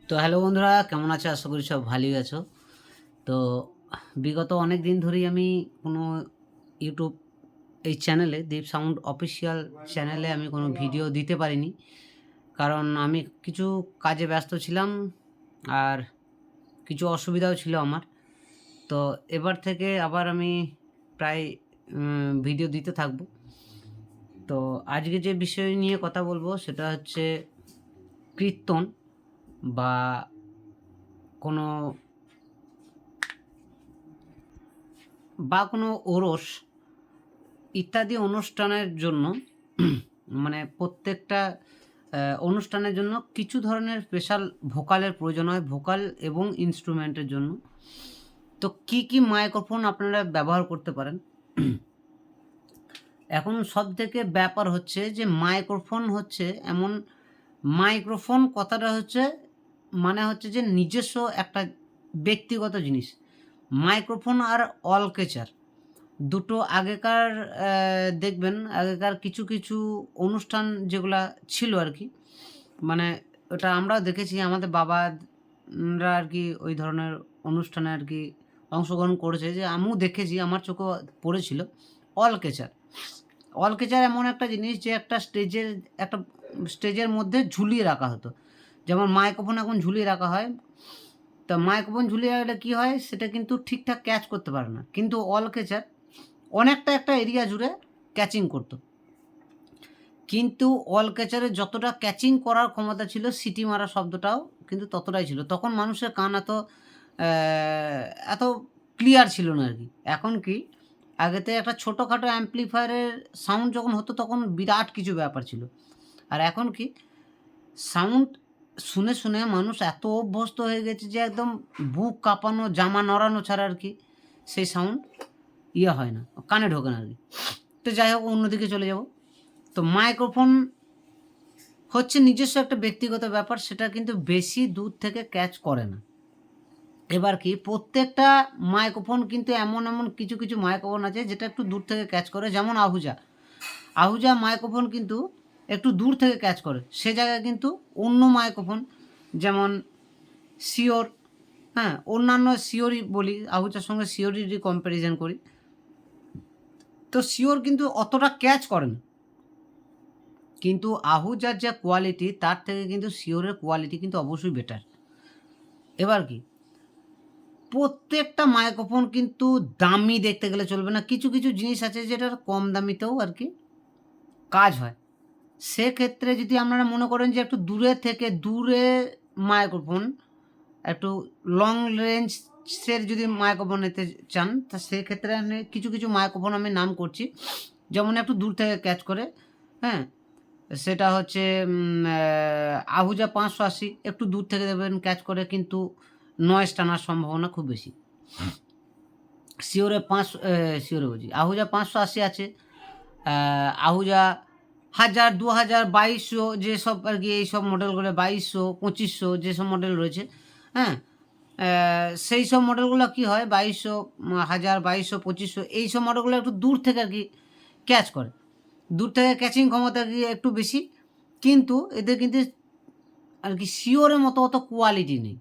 তো হ্যালো বন্ধুরা, কেমন আছো? আশা করি সব ভালোই আছো। তো বিগত অনেক দিন ধরেই আমি কোনো ইউটিউব এই চ্যানেলে দীপ সাউন্ড অফিসিয়াল চ্যানেলে আমি কোনো ভিডিও দিতে পারিনি। কারণ আমি কিছু কাজে ব্যস্ত ছিলাম, আর কিছু অসুবিধাও ছিল আমার। তো এবার থেকে আবার আমি প্রায় ভিডিও দিতে থাকবো। তো আজকে যে বিষয় নিয়ে কথা বলবো সেটা হচ্ছে কীর্তন বা কোনো কোনো ওরস ইত্যাদি অনুষ্ঠানের জন্য মানে প্রত্যেকটা অনুষ্ঠানের জন্য কিছু ধরনের স্পেশাল ভোকালের প্রয়োজন হয়, ভোকাল এবং ইন্সট্রুমেন্টের জন্য। তো কি মাইক্রোফোন আপনারা ব্যবহার করতে পারেন? এখন সবথেকে ব্যাপার হচ্ছে যে মাইক্রোফোন হচ্ছে এমন, মাইক্রোফোন কথাটা হচ্ছে মানে হচ্ছে যে নিজস্ব একটা ব্যক্তিগত জিনিস। মাইক্রোফোন আর অলকেচার দুটো আগেকার দেখবেন আগেকার কিছু অনুষ্ঠান যেগুলা ছিল আরকি, মানে ওটা আমরাও দেখেছি, আমাদের বাবারা আরকি ওই ধরনের অনুষ্ঠানে আরকি অংশগ্রহণ করেছে, যে আমিও দেখেছি, আমার চোখেও পড়েছিল। অলকেচার। অলকেচার এমন একটা জিনিস যে একটা স্টেজের মধ্যে ঝুলিয়ে রাখা হতো। যেমন মাইক্রোফোন এখন ঝুলিয়ে রাখা হয়। তো মাইক্রোফোন ঝুলিয়ে রাখলে কী হয়? সেটা কিন্তু ঠিকঠাক ক্যাচ করতে পারে না। কিন্তু অলকেচার অনেকটা একটা এরিয়া জুড়ে ক্যাচিং করত। কিন্তু অলক্যাচারের যতটা ক্যাচিং করার ক্ষমতা ছিল, সিটি মারা শব্দটাও কিন্তু ততটাই ছিল। তখন মানুষের কান অ্যা এত ক্লিয়ার ছিল না আরকি। এখন কি? আগেতে একটা ছোটখাটো অ্যাম্প্লিফায়ারের সাউন্ড যখন হতো তখন বিরাট কিছু ব্যাপার ছিল। আর এখন কি? সাউন্ড শুনে মানুষ এত অভ্যস্ত হয়ে গেছে যে একদম বুক কাঁপানো, জামা নড়ানো ছাড়া আরকি সেই সাউন্ড হয় না। কানে ঢোকে না আরকি। তো যাই হোক, অন্যদিকে চলে যাব। তো মাইক্রোফোন হচ্ছে নিজস্ব একটা ব্যক্তিগত ব্যাপার, সেটা কিন্তু বেশি দূর থেকে ক্যাচ করে না। এবার কি, প্রত্যেকটা মাইক্রোফোন কিন্তু এমন কিছু মাইক্রোফোন আছে যেটা একটু দূর থেকে ক্যাচ করে, যেমন আহুজা। আহুজা মাইক্রোফোন কিন্তু একটু দূর থেকে ক্যাচ করে। সে জায়গায় কিন্তু অন্য মাইক্রোফোন যেমন শিওর, হ্যাঁ, অন্যান্য শিওরই বলি, আহুজার সঙ্গে শিওরেরই কম্প্যারিজন করি। তো শিওর কিন্তু অতটা ক্যাচ করে না। কিন্তু আহুজার যা কোয়ালিটি তার থেকে কিন্তু শিওরের কোয়ালিটি কিন্তু অবশ্যই বেটার। এবার কি, প্রত্যেকটা মাইক্রোফোন কিন্তু দামি দেখতে গেলে চলবে না। কিছু জিনিস আছে যেটার কম দামিতেও আরকি কাজ হয়। সেক্ষেত্রে যদি আপনারা মনে করেন যে একটু দূরে মাইক্রোফোন, একটু লং রেঞ্জের যদি মাইক্রোফোন নিতে চান, তা সেক্ষেত্রে আপনি কিছু মাইক্রোফোন আমি নাম করছি। যেমন একটু দূর থেকে ক্যাচ করে, হ্যাঁ? সেটা হচ্ছে আহুজা ৫৮০, একটু দূর থেকে দেখবেন ক্যাচ করে, কিন্তু নয়েজ টানার সম্ভাবনা খুব বেশি। শিওরে বলছি, আহুজা ৫৮০ আছে। আহুজা ১০০০, ২০০০, ২২০০ যেসব আরকি এইসব মডেলগুলো, ২২০০, ২৫০০ যেসব মডেল রয়েছে, হ্যাঁ? সেইসব মডেলগুলো কি হয়, ২২০০, ১০০০, ২২০০, ২৫০০ এইসব মডেলগুলো একটু দূর থেকে আরকি ক্যাচ করে। দূর থেকে ক্যাচিং ক্ষমতা কি একটু বেশি। কিন্তু এদের কিন্তু আরকি শিওরের মতো অত কোয়ালিটি নেই।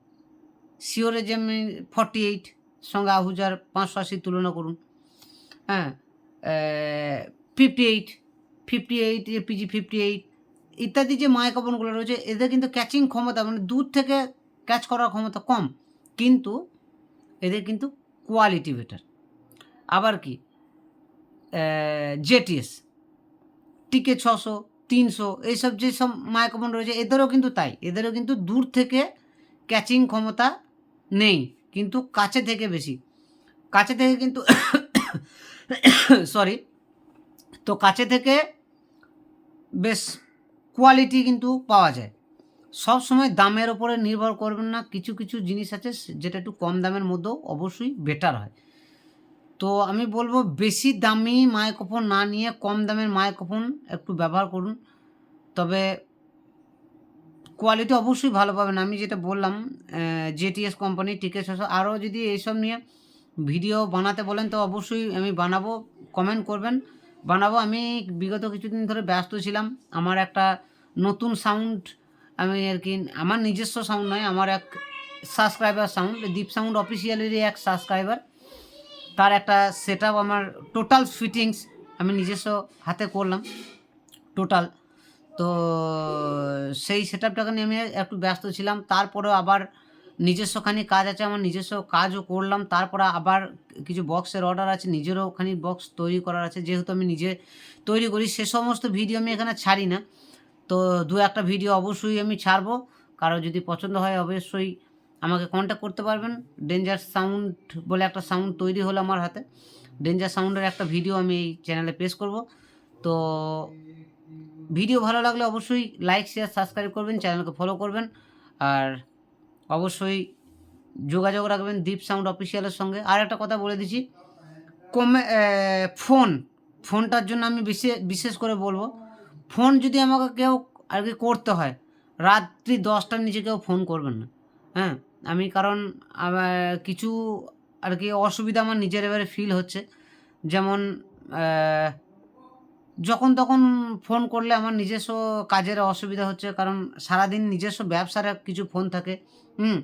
শিওরের যেমনি 48 সঙ্গে আহুজার ৫৮০ তুলনা করুন। হ্যাঁ? 58, 58 এপিজি 58 ইত্যাদি যে মাইক্রোফোনগুলো রয়েছে, এদের কিন্তু ক্যাচিং ক্ষমতা মানে দূর থেকে ক্যাচ করার ক্ষমতা কম। কিন্তু এদের কিন্তু কোয়ালিটি বেটার। আবার কি, জেটিএস, টিকে ৬০০, ৩০০ এইসব যেসব মাইক্রোফোন রয়েছে এদেরও কিন্তু তাই। এদেরও কিন্তু দূর থেকে ক্যাচিং ক্ষমতা নেই, কিন্তু কাছে থেকে বেশি। কাছে থেকে কিন্তু সরি। তো কাছে থেকে বেশ কোয়ালিটি কিন্তু পাওয়া যায়। সবসময় দামের উপরে নির্ভর করবেন না। কিছু জিনিস আছে যেটা একটু কম দামের মধ্যেও অবশ্যই বেটার হয়। তো আমি বলব বেশি দামি মাইক্রোফোন না নিয়ে কম দামের মাইক্রোফোন একটু ব্যবহার করুন। তবে কোয়ালিটি অবশ্যই ভালো পাবেন। আমি যেটা বললাম, জেটিএস কোম্পানি, টিকে ৬০০, আরও যদি এইসব নিয়ে ভিডিও বানাতে বলেন তো অবশ্যই আমি বানাবো। কমেন্ট করবেন, বানাবো। আমি বিগত কিছুদিন ধরে ব্যস্ত ছিলাম। আমার একটা নতুন সাউন্ড আমি আর কি আমার নিজস্ব সাউন্ড নয়, আমার এক সাবস্ক্রাইবার সাউন্ড, দীপ সাউন্ড অফিসিয়ালেরই এক সাবস্ক্রাইবার, তার একটা সেটআপ আমার টোটাল ফিটিংস আমি নিজস্ব হাতে করলাম টোটাল। তো সেই সেটআপটাকে নিয়ে আমি একটু ব্যস্ত ছিলাম। তারপরেও আবার নিজস্বখানি কাজ আছে, আমার নিজস্ব কাজও করলাম। তারপরে আবার কিছু বক্সের অর্ডার আছে, নিজেরও খানি বক্স তৈরি করার আছে। যেহেতু আমি নিজে তৈরি করি, সে সমস্ত ভিডিও আমি এখানে ছাড়ি না। তো ২-১টা ভিডিও অবশ্যই আমি ছাড়বো। কারো যদি পছন্দ হয় অবশ্যই আমাকে কন্ট্যাক্ট করতে পারবেন। ডেঞ্জার সাউন্ড বলে একটা সাউন্ড তৈরি হলো আমার হাতে। ডেঞ্জার সাউন্ডের একটা ভিডিও আমি এই চ্যানেলে পেশ করব। তো ভিডিও ভালো লাগলে অবশ্যই লাইক, শেয়ার, সাবস্ক্রাইব করবেন, চ্যানেলকে ফলো করবেন। আর অবশ্যই যোগাযোগ রাখবেন দীপ সাউন্ড অফিসিয়ালের সঙ্গে। আর একটা কথা বলে দিচ্ছি, ফোনটার জন্য আমি বিশেষ করে বলব, ফোন যদি আমাকে কেউ আর কি করতে হয়, রাত্রি 10টার নিচে কেউ ফোন করবেন না। হ্যাঁ? আমি কারণ আমার কিছু আর কি অসুবিধা আমার নিজের এবারে ফিল হচ্ছে। যেমন যখন তখন ফোন করলে আমার নিজস্ব কাজের অসুবিধা হচ্ছে। কারণ সারাদিন নিজস্ব ব্যবসার কিছু ফোন থাকে। হুম?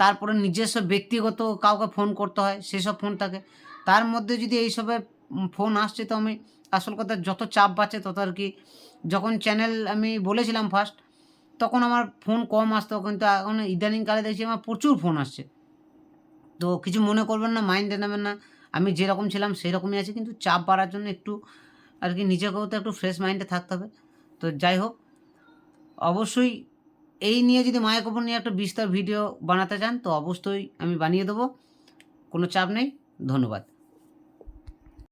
তারপরে নিজস্ব ব্যক্তিগত কাউকে ফোন করতে হয়, সেসব ফোন থাকে। তার মধ্যে যদি এইসবে ফোন আসছে, তো আমি আসল কথা যত চাপ বাড়ছে তত আর কি, যখন চ্যানেল আমি বলেছিলাম ফার্স্ট, তখন আমার ফোন কম আসতো। কিন্তু এখন ইদানিংকালে দেখছি আমার প্রচুর ফোন আসছে। তো কিছু মনে করবেন না, মাইন্ডে নেবেন না। আমি যেরকম ছিলাম সেরকমই আছি। কিন্তু চাপ বাড়ার জন্য একটু আর কি নিজেকেও তো একটু ফ্রেশ মাইন্ডে থাকতে হবে। তো যাই হোক, অবশ্যই এই নিয়ে যদি মাইক্রোফোন নিয়ে একটা বিস্তর ভিডিও বানাতে চান, তো অবশ্যই আমি বানিয়ে দেবো। কোনো চাপ নেই। ধন্যবাদ।